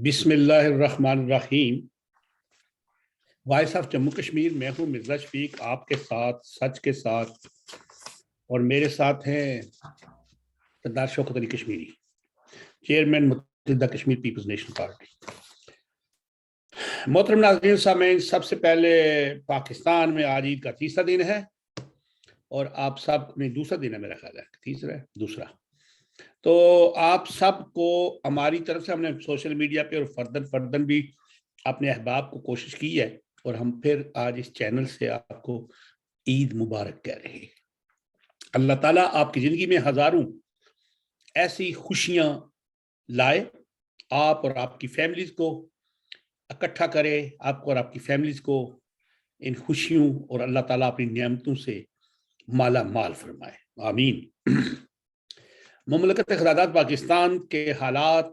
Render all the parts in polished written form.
بسم اللہ الرحمن الرحیم۔ وائس آف جموں کشمیر، میں ہوں مرزا شفیق، آپ کے ساتھ سچ کے ساتھ، اور میرے ساتھ ہیں سردار شوکت علی کشمیری، چیئرمین متحدہ کشمیر پیپلز نیشنل پارٹی۔ محترم ناظرین سامعین، سب سے پہلے پاکستان میں آج عید کا تیسرا دن ہے، اور آپ سب میں دوسرا دن ہے، میرا خیال ہے تیسرا ہے دوسرا، تو آپ سب کو ہماری طرف سے ہم نے سوشل میڈیا پہ اور فردن بھی اپنے احباب کو کوشش کی ہے، اور ہم پھر آج اس چینل سے آپ کو عید مبارک کہہ رہے ہیں۔ اللہ تعالیٰ آپ کی زندگی میں ہزاروں ایسی خوشیاں لائے، آپ اور آپ کی فیملیز کو اکٹھا کرے، آپ کو اور آپ کی فیملیز کو ان خوشیوں اور اللہ تعالیٰ اپنی نعمتوں سے مالا مال فرمائے، آمین۔ مملکت خداداد پاکستان کے حالات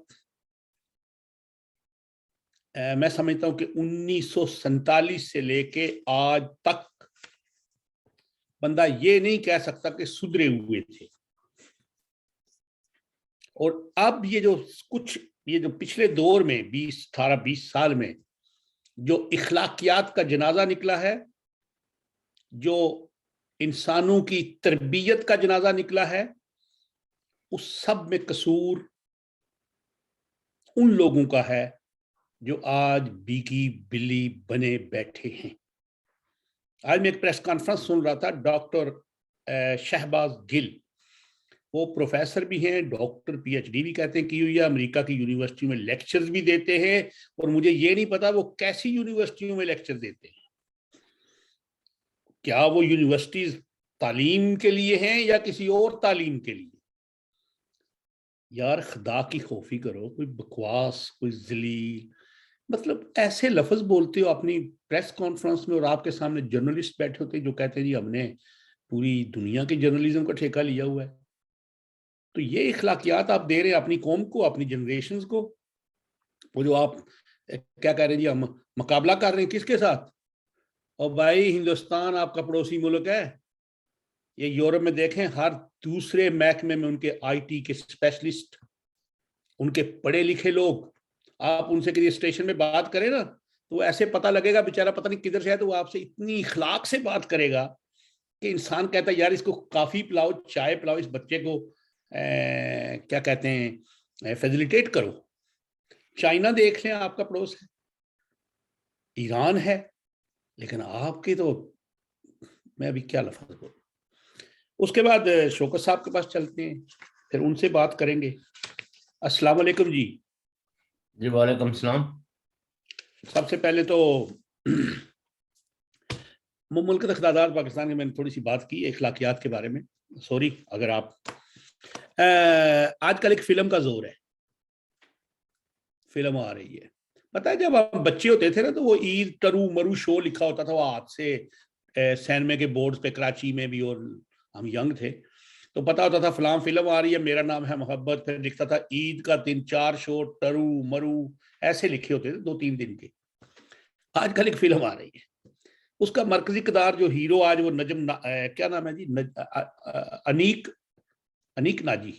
میں سمجھتا ہوں کہ 1947 سے لے کے آج تک بندہ یہ نہیں کہہ سکتا کہ سدھرے ہوئے تھے، اور اب یہ جو پچھلے دور میں 18-20 سال میں جو اخلاقیات کا جنازہ نکلا ہے، جو انسانوں کی تربیت کا جنازہ نکلا ہے، اس سب میں قصور ان لوگوں کا ہے جو آج بیگی بلی بنے بیٹھے ہیں۔ آج میں ایک پریس کانفرنس سن رہا تھا، ڈاکٹر شہباز گل، وہ پروفیسر بھی ہیں، ڈاکٹر پی ایچ ڈی بھی کہتے ہیں کی ہوئی ہے، امریکہ کی یونیورسٹی میں لیکچرز بھی دیتے ہیں، اور مجھے یہ نہیں پتا وہ کیسی یونیورسٹیوں میں لیکچر دیتے ہیں، کیا وہ یونیورسٹیز تعلیم کے لیے ہیں یا کسی اور تعلیم کے لیے؟ یار خدا کی خوفی کرو، کوئی بکواس، کوئی ذلیل، مطلب ایسے لفظ بولتے ہو اپنی پریس کانفرنس میں، اور آپ کے سامنے جرنلسٹ بیٹھے ہوتے ہیں جو کہتے ہیں جی ہم نے پوری دنیا کے جرنلزم کا ٹھیکہ لیا ہوا ہے۔ تو یہ اخلاقیات آپ دے رہے ہیں اپنی قوم کو، اپنی جنریشنز کو، وہ جو آپ کیا کہہ رہے ہیں جی ہم مقابلہ کر رہے ہیں کس کے ساتھ؟ اور بھائی ہندوستان آپ کا پڑوسی ملک ہے، یہ یورپ میں دیکھیں ہر دوسرے محکمے میں ان کے آئی ٹی کے اسپیشلسٹ، ان کے پڑھے لکھے لوگ، آپ ان سے کسی اسٹیشن میں بات کریں نا تو وہ ایسے پتہ لگے گا بیچارہ پتہ نہیں کدھر سے ہے، تو وہ آپ سے اتنی اخلاق سے بات کرے گا کہ انسان کہتا ہے یار اس کو کافی پلاؤ، چائے پلاؤ، اس بچے کو کیا کہتے ہیں فیسیلیٹیٹ کرو۔ چائنا دیکھ لیں، آپ کا پڑوس ہے، ایران ہے، لیکن آپ کی تو میں ابھی کیا لفظ بولوں۔ اس کے بعد شوکت صاحب کے پاس چلتے ہیں، پھر ان سے بات کریں گے۔ السلام علیکم جی۔ جی وعلیکم السلام۔ سب سے پہلے تو مملکت خداداد پاکستان میں نے تھوڑی سی بات کی اخلاقیات کے بارے میں، سوری اگر آپ آج کل ایک فلم کا زور ہے، فلم آ رہی ہے، پتہ ہے جب ہم بچے ہوتے تھے نا تو وہ عید ٹرو مرو شو لکھا ہوتا تھا، وہ ہاتھ سے سینما کے بورڈز پہ کراچی میں بھی، اور ہم ینگ تھے تو پتا ہوتا تھا فلاں فلم آ رہی ہے، میرا نام ہے محبت، پھر لکھتا تھا عید کا 3-4 شو ٹرو مرو، ایسے لکھے ہوتے تھے 2-3 دن کے۔ آج کل ایک فلم آ رہی ہے، اس کا مرکزی کردار جو ہیرو آج وہ نجم کیا نام ہے جی، انیک ناجی،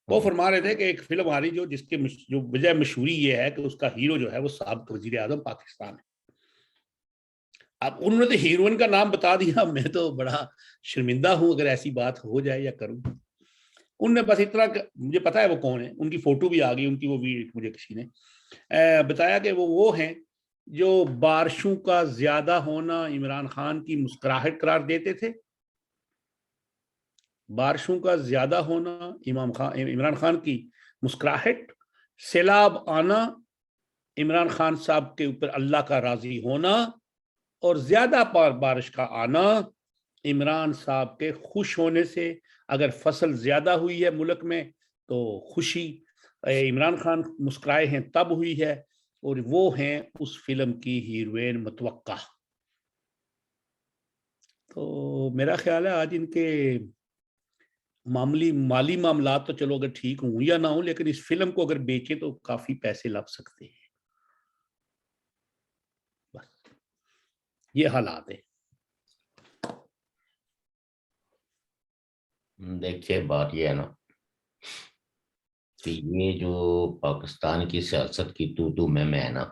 وہ فرما رہے تھے کہ ایک فلم آ رہی جس کے جو وجہ مشہوری یہ ہے کہ اس کا ہیرو جو ہے وہ سابق وزیر اعظم پاکستان ہے۔ اب انہوں نے تو ہیروئن کا نام بتا دیا، میں تو بڑا شرمندہ ہوں اگر ایسی بات ہو جائے یا کروں۔ ان نے بس اتنا، مجھے پتا ہے وہ کون ہے، ان کی فوٹو بھی آ گئی، ان کی وہ بھی مجھے کسی نے بتایا کہ وہ ہیں جو بارشوں کا زیادہ ہونا عمران خان کی مسکراہٹ قرار دیتے تھے، بارشوں کا زیادہ ہونا عمران خان کی مسکراہٹ، سیلاب آنا عمران خان صاحب کے اوپر اللہ کا راضی ہونا، اور زیادہ بارش کا آنا عمران صاحب کے خوش ہونے سے۔ اگر فصل زیادہ ہوئی ہے ملک میں تو خوشی عمران خان مسکرائے ہیں تب ہوئی ہے، اور وہ ہیں اس فلم کی ہیروئن متوقع۔ تو میرا خیال ہے آج ان کے مالی معاملات تو چلو اگر ٹھیک ہوں یا نہ ہوں، لیکن اس فلم کو اگر بیچے تو کافی پیسے لگ سکتے ہیں، بس یہ حالات ہے۔ دیکھیے بات یہ ہے نا، کہ یہ جو پاکستان کی سیاست کی تو میں ہے نا،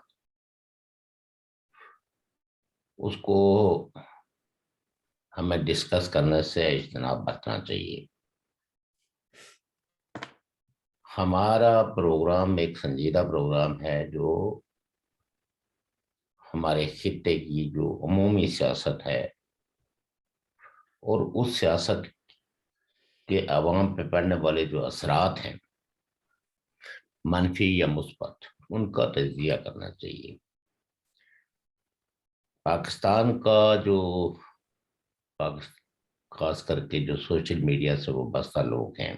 اس کو ہمیں ڈسکس کرنے سے اجتناب برتنا چاہیے۔ ہمارا پروگرام ایک سنجیدہ پروگرام ہے جو ہمارے خطے کی جو عمومی سیاست ہے اور اس سیاست کے عوام پہ پڑنے والے جو اثرات ہیں منفی یا مثبت، ان کا تجزیہ کرنا چاہیے۔ پاکستان کا جو خاص کر کے جو سوشل میڈیا سے وابستہ لوگ ہیں،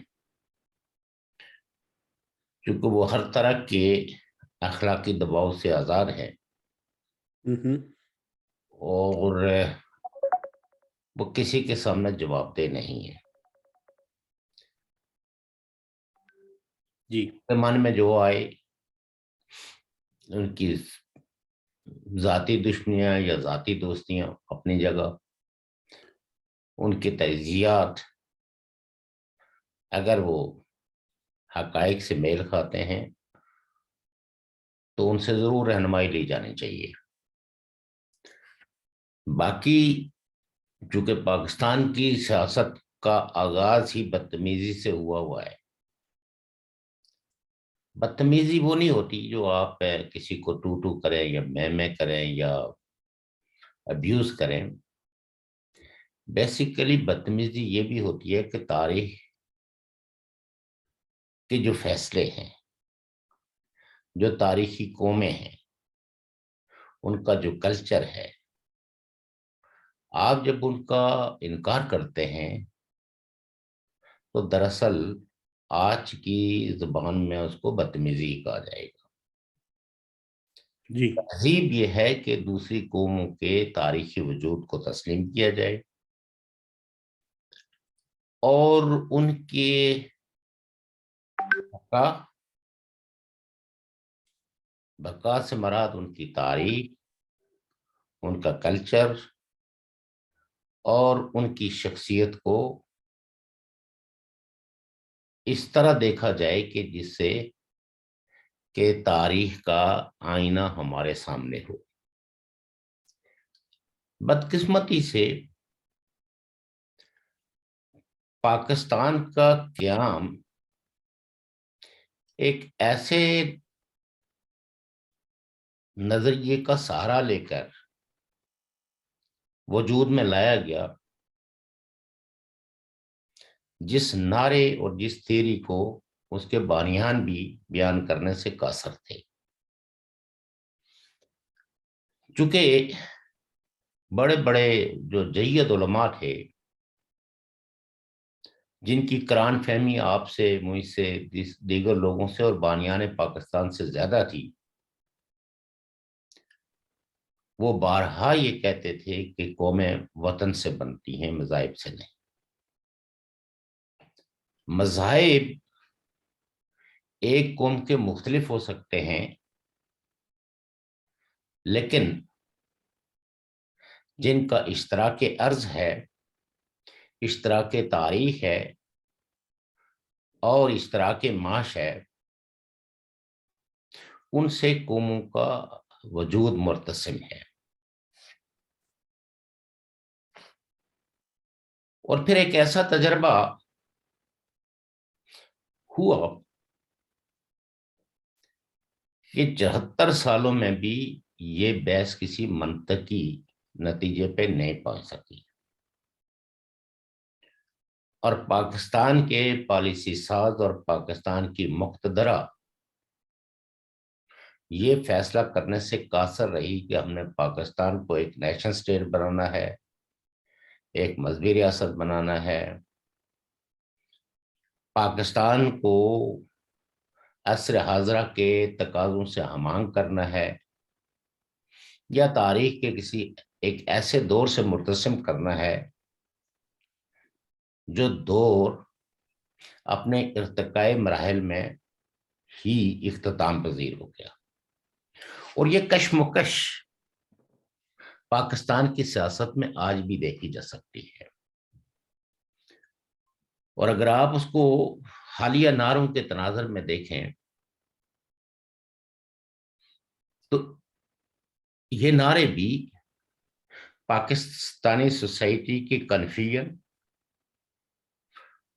چونکہ وہ ہر طرح کے اخلاقی دباؤ سے آزاد ہیں اور وہ کسی کے سامنے جواب دہ نہیں ہے۔ جی، من میں جو آئے ان کی ذاتی دشمنیاں یا ذاتی دوستیاں اپنی جگہ، ان کے تجزیات اگر وہ حقائق سے میل کھاتے ہیں تو ان سے ضرور رہنمائی لی جانی چاہیے۔ باقی چونکہ پاکستان کی سیاست کا آغاز ہی بدتمیزی سے ہوا ہے۔ بدتمیزی وہ نہیں ہوتی جو آپ کسی کو ٹو کریں یا میں کریں یا ابیوز کریں۔ بیسیکلی بدتمیزی یہ بھی ہوتی ہے کہ تاریخ کے جو فیصلے ہیں، جو تاریخی قومیں ہیں، ان کا جو کلچر ہے، آپ جب ان کا انکار کرتے ہیں تو دراصل آج کی زبان میں اس کو بدتمیزی کہا جائے گا۔ جی، تہذیب یہ ہے کہ دوسری قوموں کے تاریخی وجود کو تسلیم کیا جائے اور ان کے بقا سے مراد ان کی تاریخ، ان کا کلچر اور ان کی شخصیت کو اس طرح دیکھا جائے کہ جس سے کہ تاریخ کا آئینہ ہمارے سامنے ہو۔ بدقسمتی سے پاکستان کا قیام ایک ایسے نظریے کا سہارا لے کر وجود میں لایا گیا جس نعرے اور جس تھیوری کو اس کے بانیان بھی بیان کرنے سے قاصر تھے۔ چونکہ بڑے بڑے جو جید علماء تھے جن کی قرآن فہمی آپ سے، مجھ سے، دیگر لوگوں سے اور بانیان پاکستان سے زیادہ تھی، وہ بارہا یہ کہتے تھے کہ قومیں وطن سے بنتی ہیں، مذاہب سے نہیں۔ مذاہب ایک قوم کے مختلف ہو سکتے ہیں، لیکن جن کا اشتراک ارض ہے، اشتراک تاریخ ہے اور اشتراک معاش ہے، ان سے قوموں کا وجود مرتسم ہے۔ اور پھر ایک ایسا تجربہ ہوا کہ 74 سالوں میں بھی یہ بحث کسی منطقی نتیجے پہ نہیں پہنچ سکی، اور پاکستان کے پالیسی ساز اور پاکستان کی مقتدرہ یہ فیصلہ کرنے سے قاصر رہی کہ ہم نے پاکستان کو ایک نیشنل سٹیٹ بنانا ہے، ایک مذہبی ریاست بنانا ہے، پاکستان کو عصر حاضرہ کے تقاضوں سے ہمانگ کرنا ہے، یا تاریخ کے کسی ایک ایسے دور سے مرتسم کرنا ہے جو دور اپنے ارتقائی مراحل میں ہی اختتام پذیر ہو گیا۔ اور یہ کشمکش پاکستان کی سیاست میں آج بھی دیکھی جا سکتی ہے، اور اگر آپ اس کو حالیہ نعروں کے تناظر میں دیکھیں تو یہ نعرے بھی پاکستانی سوسائٹی کی کنفیوژن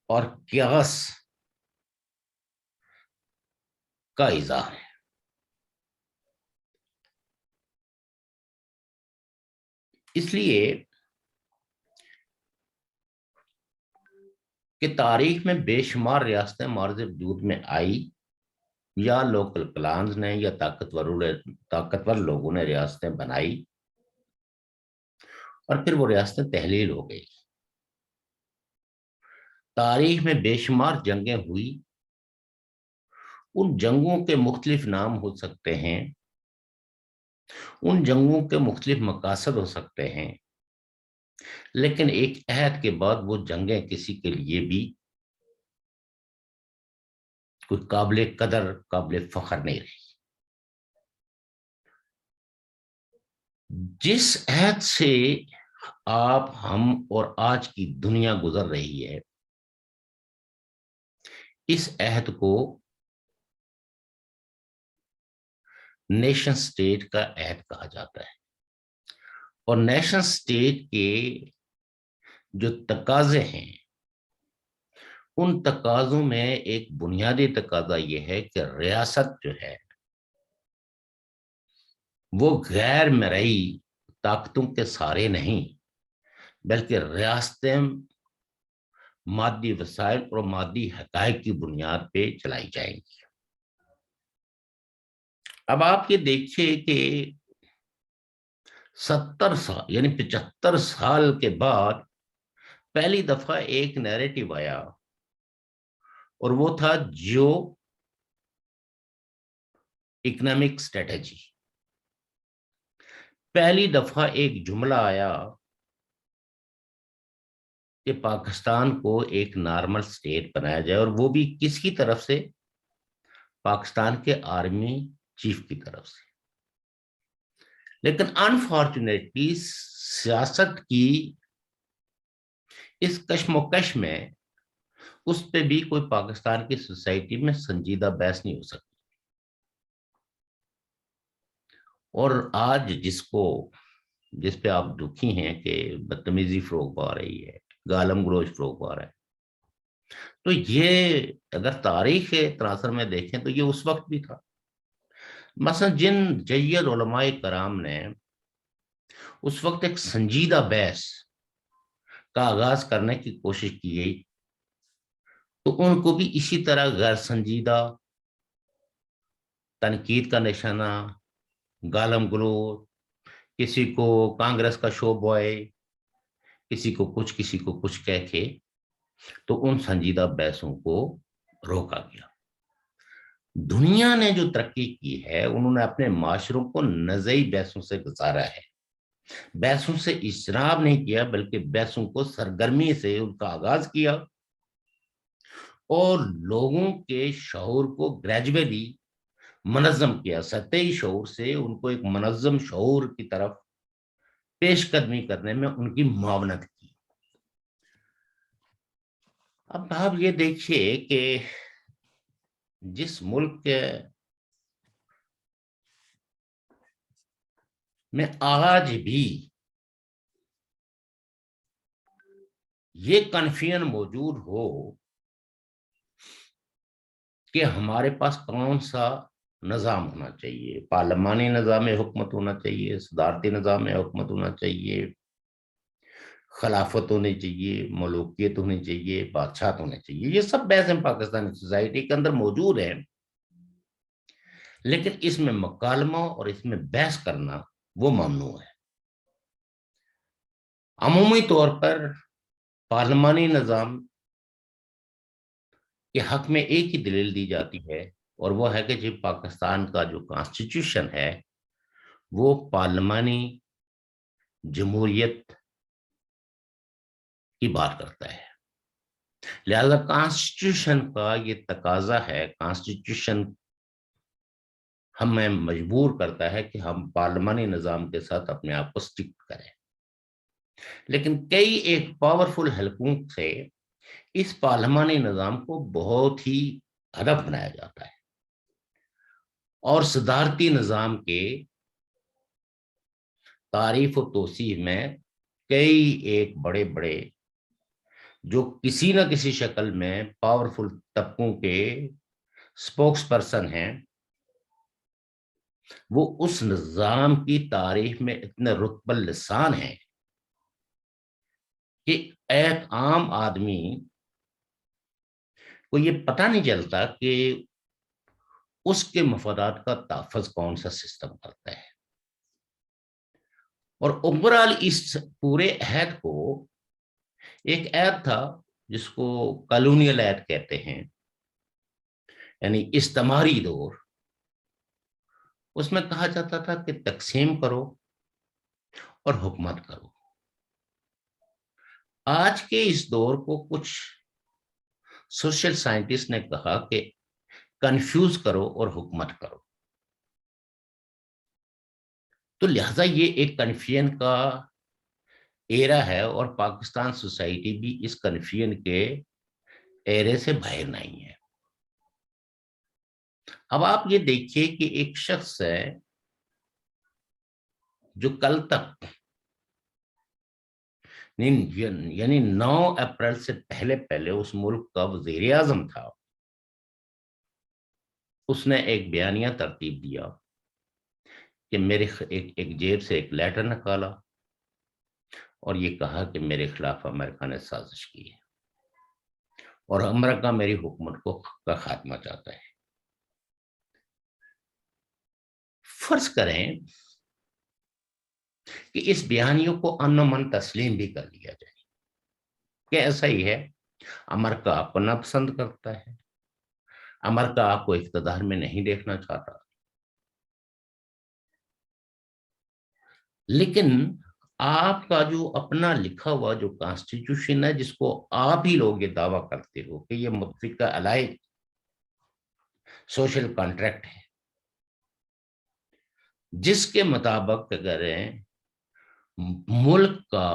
اور کیاس کا اظہار ہے. اس لیے کہ تاریخ میں بے شمار ریاستیں معرض وجود میں آئی یا لوکل پلانز نے یا طاقتور لوگوں نے ریاستیں بنائی اور پھر وہ ریاستیں تحلیل ہو گئی. تاریخ میں بے شمار جنگیں ہوئی. ان جنگوں کے مختلف نام ہو سکتے ہیں, ان جنگوں کے مختلف مقاصد ہو سکتے ہیں, لیکن ایک عہد کے بعد وہ جنگیں کسی کے لیے بھی کوئی قابل قدر, قابل فخر نہیں رہی. جس عہد سے آپ, ہم اور آج کی دنیا گزر رہی ہے, اس عہد کو نیشن سٹیٹ کا عہد کہا جاتا ہے. اور نیشن سٹیٹ کے جو تقاضے ہیں, ان تقاضوں میں ایک بنیادی تقاضا یہ ہے کہ ریاست جو ہے وہ غیر مرئی طاقتوں کے سہارے نہیں, بلکہ ریاستیں مادی وسائل اور مادی حقائق کی بنیاد پہ چلائی جائیں گی. اب آپ یہ دیکھیے کہ 70 سال یعنی 75 سال کے بعد پہلی دفعہ ایک نیریٹو آیا, اور وہ تھا جیو اکنامک اسٹریٹجی. پہلی دفعہ ایک جملہ آیا کہ پاکستان کو ایک نارمل سٹیٹ بنایا جائے, اور وہ بھی کس کی طرف سے؟ پاکستان کے آرمی چیف کی طرف سے. لیکن انفارچونیٹلی سیاست کی اس کشمکش میں اس پہ بھی کوئی پاکستان کی سوسائٹی میں سنجیدہ بحث نہیں ہو سکتی. اور آج جس پہ آپ دکھی ہیں کہ بدتمیزی فروغ پا رہی ہے, گالم گلوچ فروغ پا رہا ہے, تو یہ اگر تاریخ تناظر میں دیکھیں تو یہ اس وقت بھی تھا. مثلا جن جید علماء کرام نے اس وقت ایک سنجیدہ بحث کا آغاز کرنے کی کوشش کی گئی, تو ان کو بھی اسی طرح غیر سنجیدہ, تنقید کا نشانہ, گالم گلوچ, کسی کو کانگریس کا شو بوائے, کسی کو کچھ کہہ کے, تو ان سنجیدہ بحثوں کو روکا گیا. دنیا نے جو ترقی کی ہے, انہوں نے اپنے معاشروں کو نزعی بحثوں سے گزارا ہے. بحثوں سے اجتناب نہیں کیا, بلکہ بحثوں کو سرگرمی سے ان کا آغاز کیا, اور لوگوں کے شعور کو گریجولی منظم کیا. سطحی شعور سے ان کو ایک منظم شعور کی طرف پیش قدمی کرنے میں ان کی معاونت کی. اب آپ یہ دیکھیے کہ جس ملک میں آج بھی یہ کنفیوژن موجود ہو کہ ہمارے پاس کون سا نظام ہونا چاہیے, پارلیمانی نظام حکومت ہونا چاہیے, صدارتی نظام حکومت ہونا چاہیے, خلافت ہونی چاہیے, ملوکیت ہونی چاہیے, بادشاہت ہونے چاہیے, یہ سب بحثیں پاکستانی سوسائٹی کے اندر موجود ہیں. لیکن اس میں مکالمہ اور اس میں بحث کرنا وہ ممنوع ہے. عمومی طور پر پارلیمانی نظام کے حق میں ایک ہی دلیل دی جاتی ہے, اور وہ ہے کہ جب پاکستان کا جو کانسٹیٹیوشن ہے وہ پارلیمانی جمہوریت کی بات کرتا ہے. لہذا کانسٹیٹیوشن کا یہ تقاضا ہے, کانسٹیٹیوشن ہمیں مجبور کرتا ہے کہ ہم پارلیمانی نظام کے ساتھ اپنے آپ کو سٹک کریں. لیکن کئی ایک پاورفل حلقوں سے اس پارلیمانی نظام کو بہت ہی ہدف بنایا جاتا ہے اور صدارتی نظام کے تعریف و توصیف میں کئی ایک بڑے بڑے جو کسی نہ کسی شکل میں پاورفل طبقوں کے سپوکس پرسن ہیں، وہ اس نظام کی تاریخ میں اتنے رتب اللسان ہیں کہ ایک عام آدمی کو یہ پتہ نہیں چلتا کہ اس کے مفادات کا تحفظ کون سا سسٹم کرتا ہے۔ اور اوورال اس پورے عہد کو، ایک عہد تھا جس کو کالونیل عہد کہتے ہیں، یعنی استعماری دور، اس میں کہا جاتا تھا کہ تقسیم کرو اور حکومت کرو۔ آج کے اس دور کو کچھ سوشل سائنٹسٹ نے کہا کہ کنفیوز کرو اور حکومت کرو۔ تو لہذا یہ ایک کنفیوژن کا ایرا ہے اور پاکستان سوسائٹی بھی اس کنفیوژن کے ایرے سے باہر نہیں ہے۔ اب آپ یہ دیکھیے کہ ایک شخص ہے جو کل تک یعنی 9 اپریل سے پہلے اس ملک کا وزیر اعظم تھا، اس نے ایک بیانیہ ترتیب دیا کہ میرے ایک جیب سے ایک لیٹر نکالا اور یہ کہا کہ میرے خلاف امریکہ نے سازش کی ہے اور امریکہ میری حکومت کا خاتمہ چاہتا ہے۔ فرض کریں کہ اس بیانیوں کو امن و من تسلیم بھی کر لیا جائے کہ ایسا ہی ہے، امریکہ آپ کو ناپسند کرتا ہے، امریکہ آپ کو اقتدار میں نہیں دیکھنا چاہتا، لیکن آپ کا جو اپنا لکھا ہوا جو کانسٹیٹیوشن ہے، جس کو آپ ہی لوگ یہ دعویٰ کرتے ہو کہ یہ متفقہ علیہ سوشل کانٹریکٹ ہے، جس کے مطابق اگر ملک کا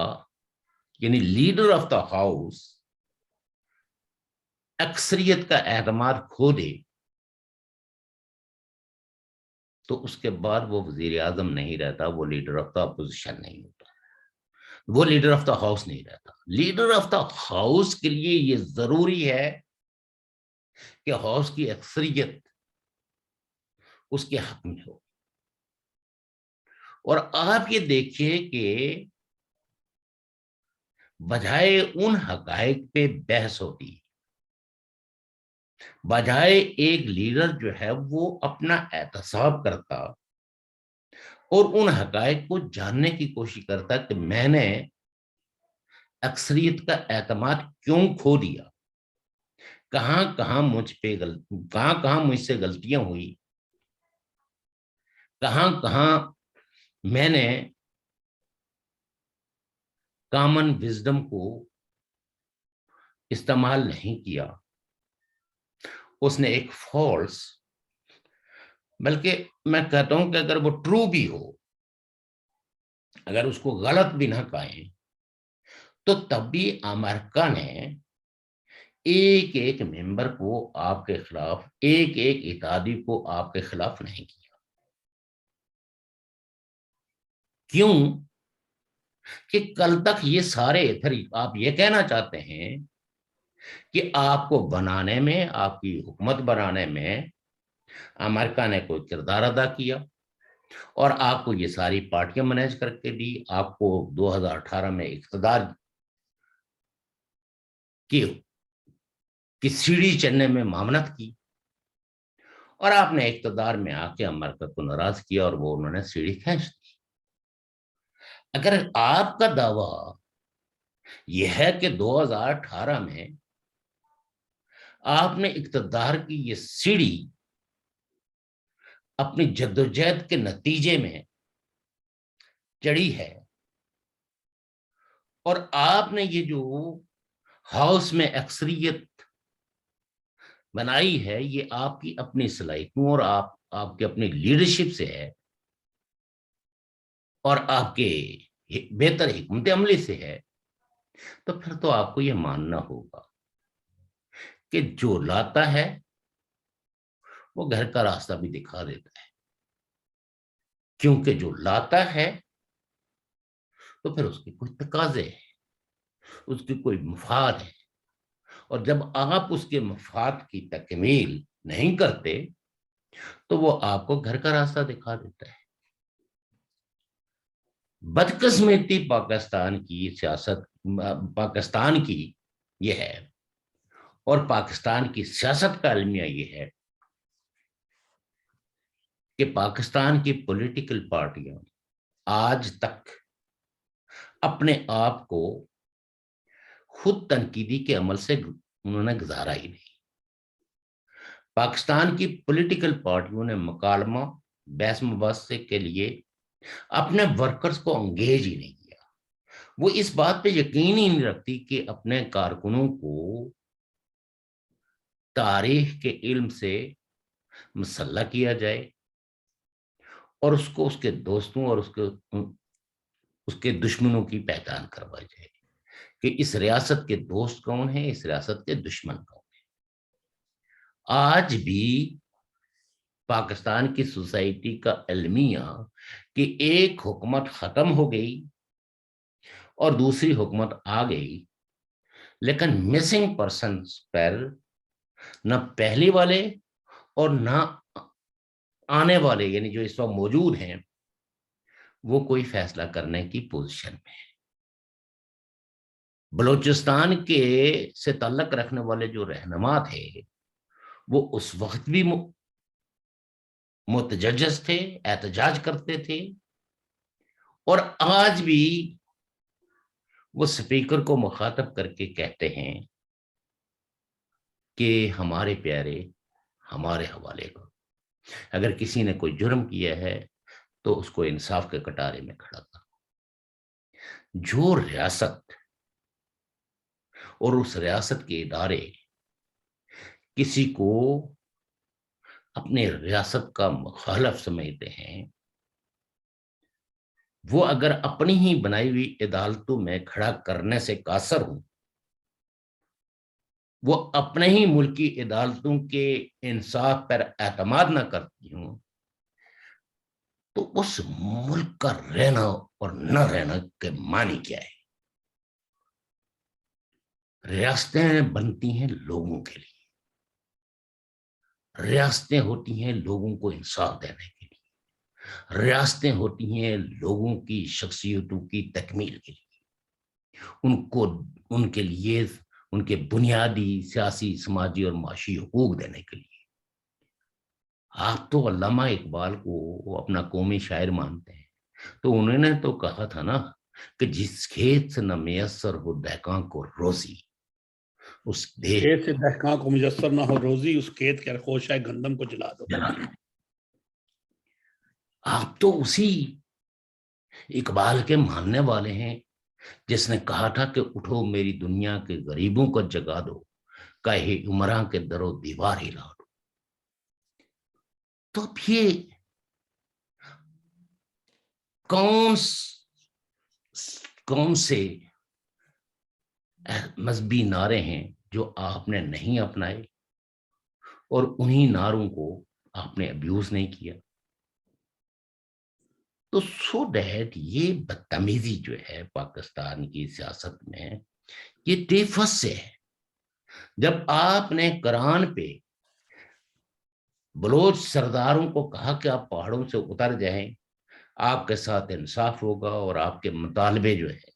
یعنی لیڈر آف دا ہاؤس اکثریت کا اعتماد کھو دے تو اس کے بعد وہ وزیر اعظم نہیں رہتا، وہ لیڈر آف دا اپوزیشن نہیں ہوتا، وہ لیڈر آف دا ہاؤس نہیں رہتا۔ لیڈر آف دا ہاؤس کے لیے یہ ضروری ہے کہ ہاؤس کی اکثریت اس کے حق میں ہو۔ اور آپ یہ دیکھیے کہ بجائے ان حقائق پہ بحث ہوتی، بجائے ایک لیڈر جو ہے وہ اپنا احتساب کرتا اور ان حقائق کو جاننے کی کوشش کرتا کہ میں نے اکثریت کا اعتماد کیوں کھو دیا، کہاں کہاں مجھ سے غلطیاں ہوئی، کہاں کہاں میں نے کامن وزڈم کو استعمال نہیں کیا۔ اس نے ایک فالس، بلکہ میں کہتا ہوں کہ اگر وہ ٹرو بھی ہو، اگر اس کو غلط بھی نہ کہیں، تو تب بھی امریکہ نے ایک ایک ممبر کو آپ کے خلاف، ایک ایک اتحادی کو آپ کے خلاف نہیں کیا۔ کیوں کہ کل تک یہ سارے آپ یہ کہنا چاہتے ہیں کہ آپ کو بنانے میں، آپ کی حکومت بنانے میں امریکہ نے کوئی کردار ادا کیا اور آپ کو یہ ساری پارٹیاں مینیج کر کے دی، آپ کو 2018 میں اقتدار کی سیڑھی چڑھنے میں معاونت کی اور آپ نے اقتدار میں آ کے امریکہ کو ناراض کیا اور وہ انہوں نے سیڑھی کھینچ دی۔ اگر آپ کا دعویٰ یہ ہے کہ 2018 میں آپ نے اقتدار کی یہ سیڑھی اپنی جدوجہد کے نتیجے میں چڑھی ہے اور آپ نے یہ جو ہاؤس میں اکثریت بنائی ہے یہ آپ کی اپنی صلاحیتوں اور آپ کے اپنی لیڈرشپ سے ہے اور آپ کے بہتر حکمت عملی سے ہے، تو پھر تو آپ کو یہ ماننا ہوگا کہ جو لاتا ہے وہ گھر کا راستہ بھی دکھا دیتا ہے، کیونکہ جو لاتا ہے تو پھر اس کے کوئی تقاضے ہیں، اس کی کوئی مفاد ہے، اور جب آپ اس کے مفاد کی تکمیل نہیں کرتے تو وہ آپ کو گھر کا راستہ دکھا دیتا ہے۔ بدقسمتی پاکستان کی سیاست، پاکستان کی یہ ہے، اور پاکستان کی سیاست کا المیہ یہ ہے کہ پاکستان کی پولیٹیکل پارٹیاں آج تک اپنے آپ کو خود تنقیدی کے عمل سے انہوں نے گزارا ہی نہیں۔ پاکستان کی پولیٹیکل پارٹیوں نے مکالمہ بحث مباحثے کے لیے اپنے ورکرز کو انگیج ہی نہیں کیا۔ وہ اس بات پہ یقین ہی نہیں رکھتی کہ اپنے کارکنوں کو تاریخ کے علم سے مسلح کیا جائے اور اس کو اس کے دوستوں اور اس کے دشمنوں کی پہچان کروائی جائے کہ اس ریاست کے دوست کون ہیں، اس ریاست کے دشمن کون ہیں۔ آج بھی پاکستان کی سوسائٹی کا المیہ کہ ایک حکومت ختم ہو گئی اور دوسری حکومت آ گئی، لیکن مسنگ پرسنز پر نہ پہلی والے اور نہ آنے والے، یعنی جو اس وقت موجود ہیں، وہ کوئی فیصلہ کرنے کی پوزیشن میں ہے۔ بلوچستان کے سے تعلق رکھنے والے جو رہنما تھے وہ اس وقت بھی متججس تھے، احتجاج کرتے تھے، اور آج بھی وہ سپیکر کو مخاطب کر کے کہتے ہیں کہ ہمارے پیارے ہمارے حوالے کرو، اگر کسی نے کوئی جرم کیا ہے تو اس کو انصاف کے کٹارے میں کھڑا کرو۔ جو ریاست اور اس ریاست کے ادارے کسی کو اپنے ریاست کا مخالف سمجھتے ہیں، وہ اگر اپنی ہی بنائی ہوئی عدالتوں میں کھڑا کرنے سے قاصر ہوں، وہ اپنے ہی ملکی عدالتوں کے انصاف پر اعتماد نہ کرتی ہوں، تو اس ملک کا رہنا اور نہ رہنا کے معنی کیا ہے؟ ریاستیں بنتی ہیں لوگوں کے لیے، ریاستیں ہوتی ہیں لوگوں کو انصاف دینے کے لیے، ریاستیں ہوتی ہیں لوگوں کی شخصیتوں کی تکمیل کے لیے، ان کے لیے ان کے بنیادی سیاسی، سماجی اور معاشی حقوق دینے کے لیے۔ آپ تو علامہ اقبال کو اپنا قومی شاعر مانتے ہیں، تو انہوں نے تو کہا تھا نا کہ جس کھیت سے نہ میسر ہو دہقاں کو روزی، اس کھیت سے دہقاں کو میسر نہ ہو روزی، اس کھیت کے خوشہ گندم کو جلا دو۔ آپ تو اسی اقبال کے ماننے والے ہیں جس نے کہا تھا کہ اٹھو میری دنیا کے غریبوں کو جگا دو، کہے عمراں کے در و دیوار ہلا دو۔ تو اب یہ کون سے مذہبی نعرے ہیں جو آپ نے نہیں اپنائے اور انہی نعروں کو آپ نے ابیوز نہیں کیا؟ تو سو دیٹ یہ بدتمیزی جو ہے پاکستان کی سیاست میں، یہ ٹیفس سے ہے۔ جب آپ نے قرآن پہ بلوچ سرداروں کو کہا کہ آپ پہاڑوں سے اتر جائیں، آپ کے ساتھ انصاف ہوگا اور آپ کے مطالبے جو ہے،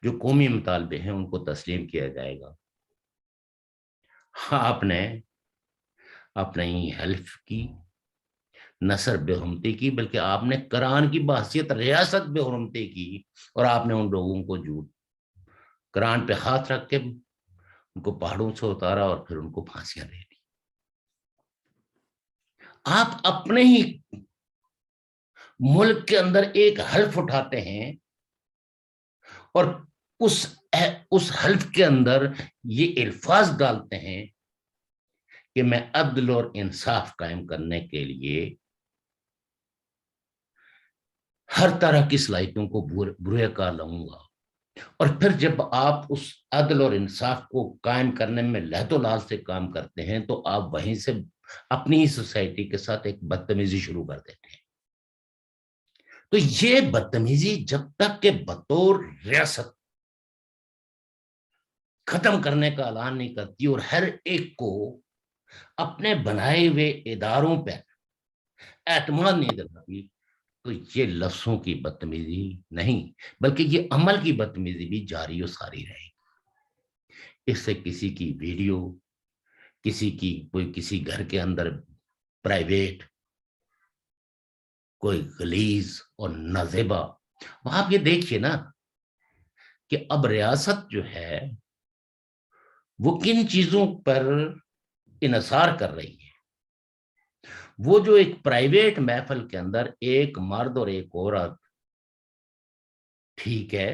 جو قومی مطالبے ہیں، ان کو تسلیم کیا جائے گا، آپ نے اپنے ہی حلف کی، نہ صرف بے حرمتی کی، بلکہ آپ نے قرآن کی بحثیت ریاست بے حرمتی کی، اور آپ نے ان لوگوں کو قرآن پہ ہاتھ رکھ کے ان کو پہاڑوں سے اتارا اور پھر ان کو پھانسیاں دے دی۔ آپ اپنے ہی ملک کے اندر ایک حلف اٹھاتے ہیں اور اس حلف کے اندر یہ الفاظ ڈالتے ہیں کہ میں عدل اور انصاف قائم کرنے کے لیے ہر طرح کی صلاحیتوں کو بروئے کار لاؤں گا، اور پھر جب آپ اس عدل اور انصاف کو قائم کرنے میں لہد و لعب سے کام کرتے ہیں تو آپ وہیں سے اپنی سوسائٹی کے ساتھ ایک بدتمیزی شروع کر دیتے ہیں. تو یہ بدتمیزی جب تک کہ بطور ریاست ختم کرنے کا اعلان نہیں کرتی اور ہر ایک کو اپنے بنائے ہوئے اداروں پہ اعتماد نہیں دلاتی, تو یہ لفظوں کی بدتمیزی نہیں بلکہ یہ عمل کی بدتمیزی بھی جاری و ساری رہے گی. اس سے کسی کی ویڈیو, کسی کی کوئی کسی گھر کے اندر پرائیویٹ کوئی غلیظ اور نازیبا, آپ یہ دیکھیے نا کہ اب ریاست جو ہے وہ کن چیزوں پر انحصار کر رہی ہے. وہ جو ایک پرائیویٹ محفل کے اندر ایک مرد اور ایک عورت, ٹھیک ہے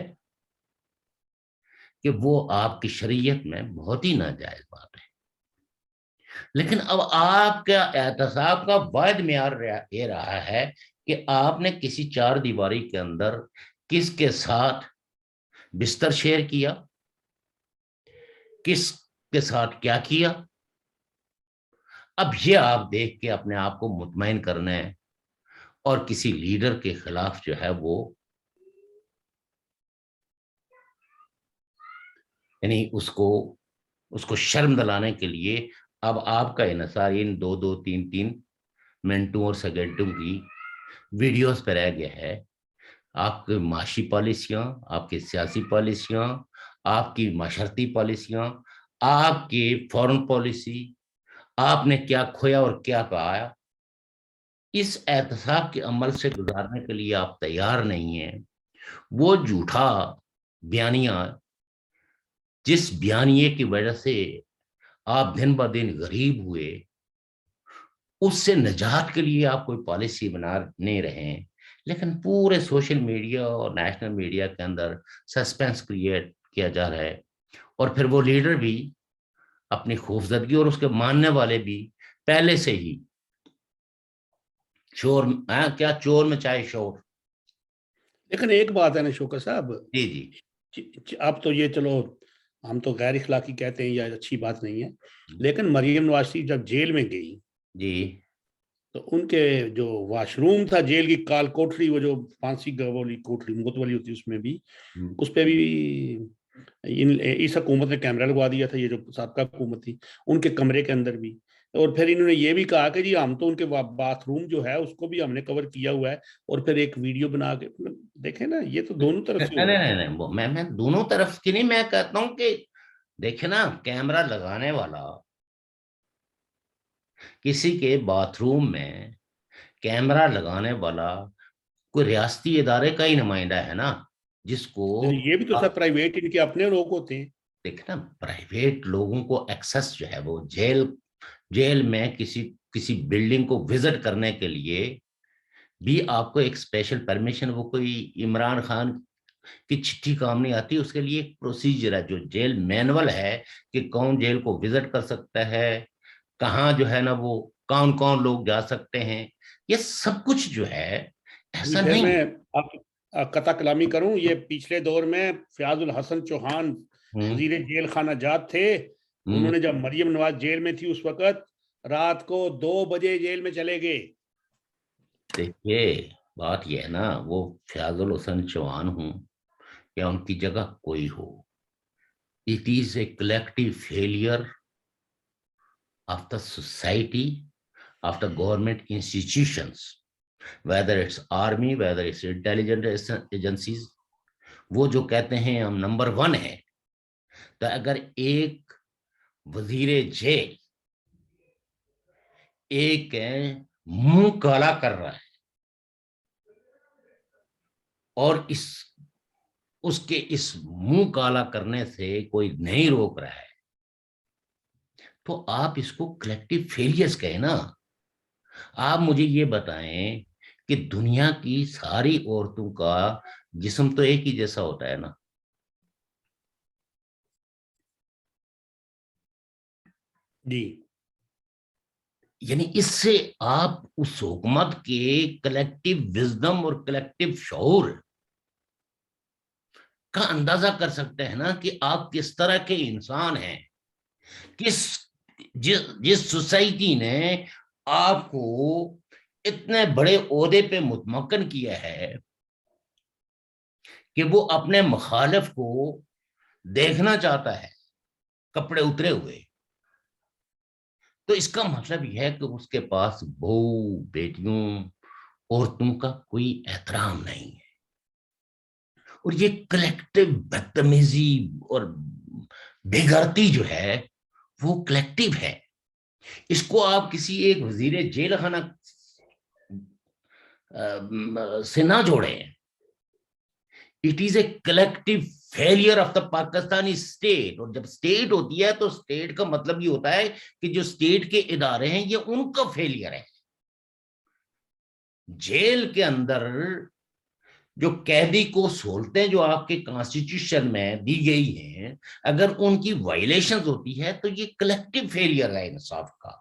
کہ وہ آپ کی شریعت میں بہت ہی ناجائز بات ہے, لیکن اب آپ کا احتساب کا واحد معیار یہ رہا ہے کہ آپ نے کسی چار دیواری کے اندر کس کے ساتھ بستر شیئر کیا, کس کے ساتھ کیا کیا. اب یہ آپ دیکھ کے اپنے آپ کو مطمئن کرنا ہے اور کسی لیڈر کے خلاف جو ہے وہ یعنی اس کو شرم دلانے کے لیے اب آپ کا انحصار ان 2-2 3-3 منٹوں اور سیکنڈوں کی ویڈیوز پہ رہ گیا ہے. آپ کی معاشی پالیسیاں, آپ کی سیاسی پالیسیاں, آپ کی معاشرتی پالیسیاں, آپ کی فورن پالیسی, آپ نے کیا کھویا اور کیا پایا, اس احتساب کے عمل سے گزارنے کے لیے آپ تیار نہیں ہیں. وہ جھوٹا بیانیہ, جس بیانیے کی وجہ سے آپ دن بہ دن غریب ہوئے, اس سے نجات کے لیے آپ کوئی پالیسی بنا نہیں رہے ہیں, لیکن پورے سوشل میڈیا اور نیشنل میڈیا کے اندر سسپینس کریٹ کیا جا رہا ہے. اور پھر وہ لیڈر بھی اپنی خوفزدگی اور اس کے ماننے والے بھی پہلے سے ہی شور, کیا چور میں چاہے شور. لیکن ایک بات ہے نا شوکت صاحب, جی جی اب تو یہ چلو ہم تو غیر اخلاقی کہتے ہیں یا اچھی بات نہیں ہے, جی لیکن مریم نواز جب جیل میں گئی جی تو ان کے جو واش روم تھا جیل کی کال کوٹری, وہ جو پھانسی والی کوٹری موت والی ہوتی ہے, اس میں بھی اس پہ بھی اس حکومت نے کیمرہ لگوا دیا تھا, یہ جو سابقہ حکومت تھی ان کے کمرے کے اندر بھی. اور پھر انہوں نے یہ بھی کہا کہ جی ہم تو ان کے باتھ روم جو ہے اس کو بھی ہم نے کور کیا ہوا ہے, اور پھر ایک ویڈیو بنا کے دیکھیں نا, یہ تو دونوں طرف سے ہو رہا ہے. نہیں, میں دونوں طرف کی نہیں, میں کہتا ہوں کہ دیکھیں نا, کیمرہ لگانے والا کسی کے باتھ روم میں کیمرہ لگانے والا کوئی ریاستی ادارے کا ہی نمائندہ ہے نا, جس کو یہ بھی تو سب پرائیویٹ ان کے اپنے لوگ ہوتے ہیں. دیکھنا, پرائیویٹ لوگوں کو ایکسس جو ہے وہ جیل میں کسی بلڈنگ کو وزٹ کرنے کے لیے بھی آپ کو ایک اسپیشل پرمیشن, وہ کوئی عمران خان کی چٹھی کام نہیں آتی, اس کے لیے ایک پروسیجر ہے جو جیل مینول ہے کہ کون جیل کو وزٹ کر سکتا ہے, کہاں جو ہے نا وہ کون کون لوگ جا سکتے ہیں, یہ سب کچھ جو ہے ایسا پھر نہیں. میں آپ قطع کلامی کروں, یہ پچھلے دور میں فیاض الحسن چوہان ہوں وزیر جیل خانہ جات تھے, ہوں انہوں نے جب مریم نواز جیل میں تھی اس وقت رات کو 2 بجے جیل میں چلے گئے. دیکھیے بات یہ ہے نا, وہ فیاض الحسن چوہان ہوں یا ان کی جگہ کوئی ہو, it is a collective failure of the society, of the government institutions, whether it's army, whether it's intelligence agencies. وہ جو کہتے ہیں ہم نمبر 1 ہے, تو اگر ایک وزیر جیل ایک منہ کالا کر رہا ہے اور اس کے اس منہ کالا کرنے سے کوئی نہیں روک رہا ہے, تو آپ اس کو کلیکٹیو فیلئرز کہیں نا. آپ مجھے یہ بتائیں کہ دنیا کی ساری عورتوں کا جسم تو ایک ہی جیسا ہوتا ہے نا, جی یعنی اس سے آپ اس حکومت کے کلیکٹیو وزڈم اور کلیکٹیو شعور کا اندازہ کر سکتے ہیں نا کہ آپ کس طرح کے انسان ہیں، جس سوسائٹی نے آپ کو اتنے بڑے عہدے پہ متمکن کیا ہے کہ وہ اپنے مخالف کو دیکھنا چاہتا ہے کپڑے اترے ہوئے، تو اس کا مطلب یہ ہے کہ اس کے پاس بہو بیٹیوں عورتوں کا کوئی احترام نہیں ہے۔ اور یہ کلیکٹیو بدتمیزی اور بےغیرتی جو ہے وہ کلیکٹیو ہے، اس کو آپ کسی ایک وزیر جیل خانہ سے نہ جوڑیں۔ It is a collective failure of the Pakistani state, اور جب اسٹیٹ ہوتی ہے تو اسٹیٹ کا مطلب یہ ہوتا ہے کہ جو اسٹیٹ کے ادارے ہیں یہ ان کا فیلئر ہے۔ جیل کے اندر جو قیدی کو سہولتیں جو آپ کے کانسٹیٹیوشن میں دی گئی ہیں، اگر ان کی وائلیشنز ہوتی ہے تو یہ کلیکٹیو فیلئر ہے انصاف کا۔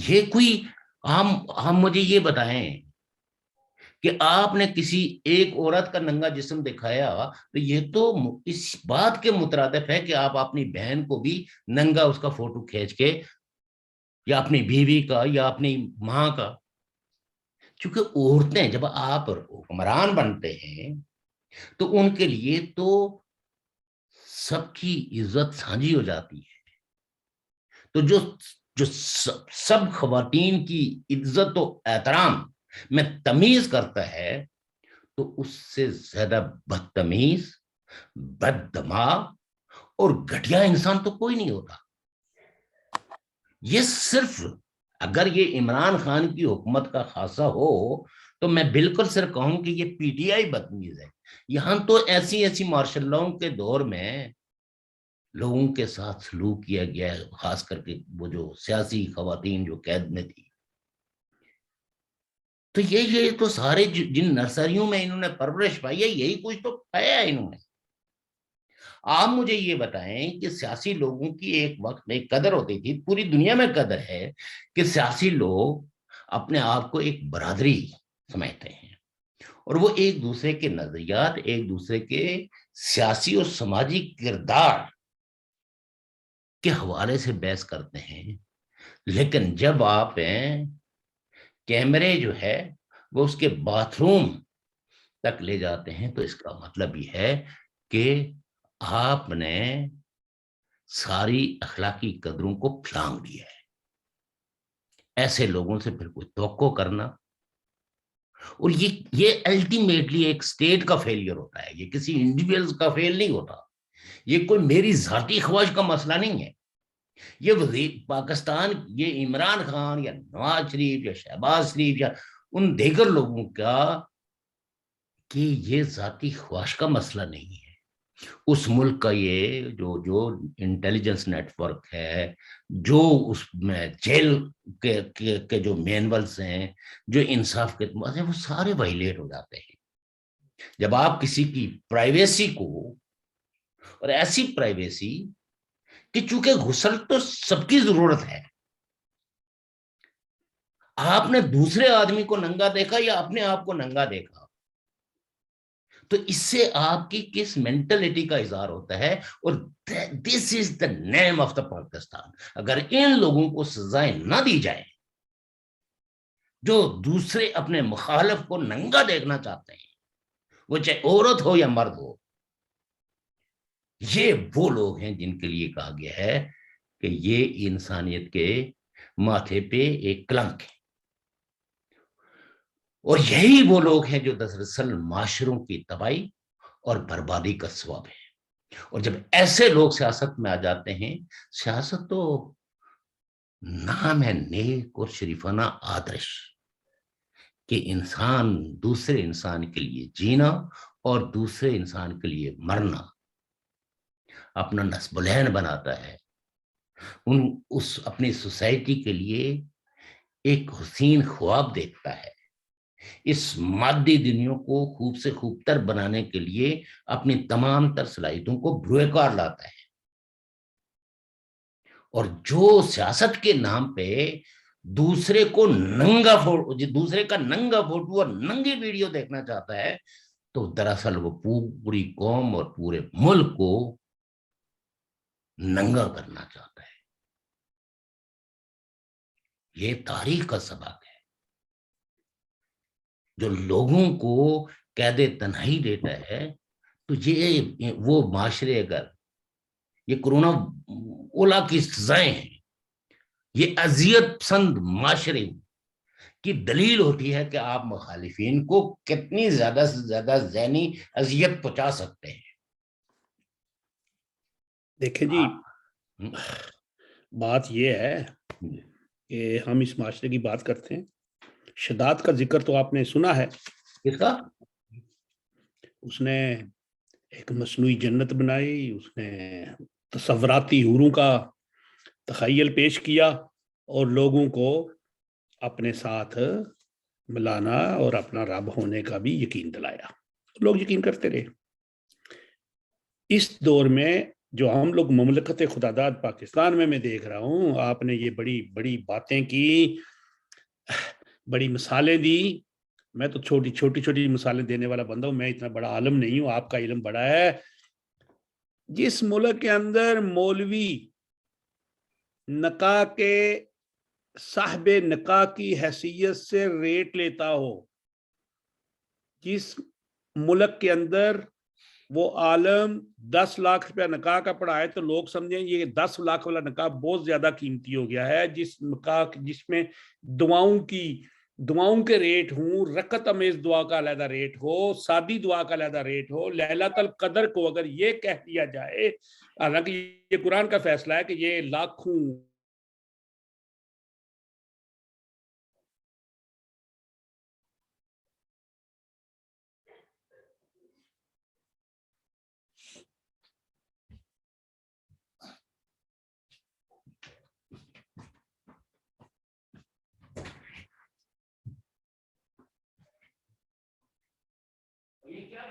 یہ کوئی ہم مجھے یہ بتائیں کہ آپ نے کسی ایک عورت کا ننگا جسم دکھایا تو یہ تو اس بات کے مترادف ہے کہ آپ اپنی بہن کو بھی ننگا اس کا فوٹو کھینچ کے، یا اپنی بیوی کا یا اپنی ماں کا، کیونکہ عورتیں جب آپ حکمران بنتے ہیں تو ان کے لیے تو سب کی عزت سانجی ہو جاتی ہے، تو جو سب خواتین کی عزت و احترام میں تمیز کرتا ہے تو اس سے زیادہ بدتمیز، بد دماغ اور گھٹیا انسان تو کوئی نہیں ہوتا۔ یہ صرف اگر یہ عمران خان کی حکومت کا خاصہ ہو تو میں بالکل صرف کہوں کہ یہ پی ٹی آئی بدتمیز ہے۔ یہاں تو ایسی مارشل لاء کے دور میں لوگوں کے ساتھ سلوک کیا گیا ہے، خاص کر کے وہ جو سیاسی خواتین جو قید میں تھی، تو یہ تو سارے جن نرسریوں میں انہوں نے پرورش پائی ہے یہی کچھ تو پایا ہے انہوں نے۔ آپ مجھے یہ بتائیں کہ سیاسی لوگوں کی ایک وقت میں قدر ہوتی تھی، پوری دنیا میں قدر ہے کہ سیاسی لوگ اپنے آپ کو ایک برادری سمجھتے ہیں اور وہ ایک دوسرے کے نظریات، ایک دوسرے کے سیاسی اور سماجی کردار کے حوالے سے بحث کرتے ہیں۔ لیکن جب آپ کیمرے جو ہے وہ اس کے باتھ روم تک لے جاتے ہیں تو اس کا مطلب یہ ہے کہ آپ نے ساری اخلاقی قدروں کو پھلانگ دیا ہے۔ ایسے لوگوں سے پھر کوئی توقع کرنا، اور یہ الٹیمیٹلی ایک اسٹیٹ کا فیلئر ہوتا ہے، یہ کسی انڈیویجل کا فیل نہیں ہوتا، یہ کوئی میری ذاتی خواہش کا مسئلہ نہیں ہے۔ یہ وزیر پاکستان، یہ عمران خان یا نواز شریف یا شہباز شریف یا ان دیگر لوگوں کا کہ یہ ذاتی خواہش کا مسئلہ نہیں ہے۔ اس ملک کا یہ جو انٹیلیجنس نیٹ ورک ہے، جو اس میں جیل کے جو مینولز ہیں، جو انصاف کے ہیں، وہ سارے وائلیٹ ہو جاتے ہیں جب آپ کسی کی پرائیویسی کو، اور ایسی پرائیویسی کہ چونکہ غسل تو سب کی ضرورت ہے، آپ نے دوسرے آدمی کو ننگا دیکھا یا اپنے آپ کو ننگا دیکھا، تو اس سے آپ کی کس مینٹلٹی کا اظہار ہوتا ہے۔ اور دس از دا نیم آف دا پاکستان۔ اگر ان لوگوں کو سزائیں نہ دی جائیں جو دوسرے اپنے مخالف کو ننگا دیکھنا چاہتے ہیں، وہ چاہے عورت ہو یا مرد ہو، یہ وہ لوگ ہیں جن کے لیے کہا گیا ہے کہ یہ انسانیت کے ماتھے پہ ایک کلنک ہے، اور یہی وہ لوگ ہیں جو دراصل معاشروں کی تباہی اور بربادی کا سبب ہے۔ اور جب ایسے لوگ سیاست میں آ جاتے ہیں، سیاست تو نام ہے نیک اور شریفانہ آدرش کہ انسان دوسرے انسان کے لیے جینا اور دوسرے انسان کے لیے مرنا، اپنا نسب العین بناتا ہے، اس اپنی سوسائٹی کے لیے ایک حسین خواب دیکھتا ہے، اس مادی دنیا کو خوب سے خوب تر بنانے کے لیے اپنی تمام تر صلاحیتوں کو بروئے کار لاتا ہے۔ اور جو سیاست کے نام پہ دوسرے کا ننگا فوٹو اور ننگی ویڈیو دیکھنا چاہتا ہے، تو دراصل وہ پوری قوم اور پورے ملک کو ننگا کرنا چاہتا ہے. یہ تاریخ کا سبق ہے جو لوگوں کو قید تنہائی دیتا ہے. تو یہ وہ معاشرے اگر یہ کرونا اولا کی سزائیں ہیں, یہ اذیت پسند معاشرے کی دلیل ہوتی ہے کہ آپ مخالفین کو کتنی زیادہ سے زیادہ ذہنی اذیت پہنچا سکتے ہیں. دیکھیں جی, بات یہ ہے کہ ہم اس معاشرے کی بات کرتے ہیں, شداد کا ذکر تو آپ نے سنا ہے. کس کا؟ اس نے ایک مصنوعی جنت بنائی, اس نے تصوراتی حوروں کا تخیل پیش کیا اور لوگوں کو اپنے ساتھ ملانا اور اپنا رب ہونے کا بھی یقین دلایا. لوگ یقین کرتے رہے. اس دور میں جو ہم لوگ مملکت خداداد پاکستان میں دیکھ رہا ہوں, آپ نے یہ بڑی بڑی باتیں کی, بڑی مثالیں دی. میں تو چھوٹی چھوٹی مثالیں دینے والا بندہ ہوں, میں اتنا بڑا عالم نہیں ہوں, آپ کا علم بڑا ہے. جس ملک کے اندر مولوی نکاح کے صاحب نکاح کی حیثیت سے ریٹ لیتا ہو, جس ملک کے اندر وہ عالم 10 لاکھ روپیہ نکاح کا پڑھائے تو لوگ سمجھیں یہ 10 لاکھ والا نکاح بہت زیادہ قیمتی ہو گیا ہے. جس نکاح جس میں دعاؤں کے ریٹ ہوں, رکعت امیز دعا کا علیحدہ ریٹ ہو, سادی دعا کا علیحدہ ریٹ ہو, لیلۃ القدر کو اگر یہ کہہ دیا جائے, حالانکہ یہ قرآن کا فیصلہ ہے کہ یہ لاکھوں یہ کیا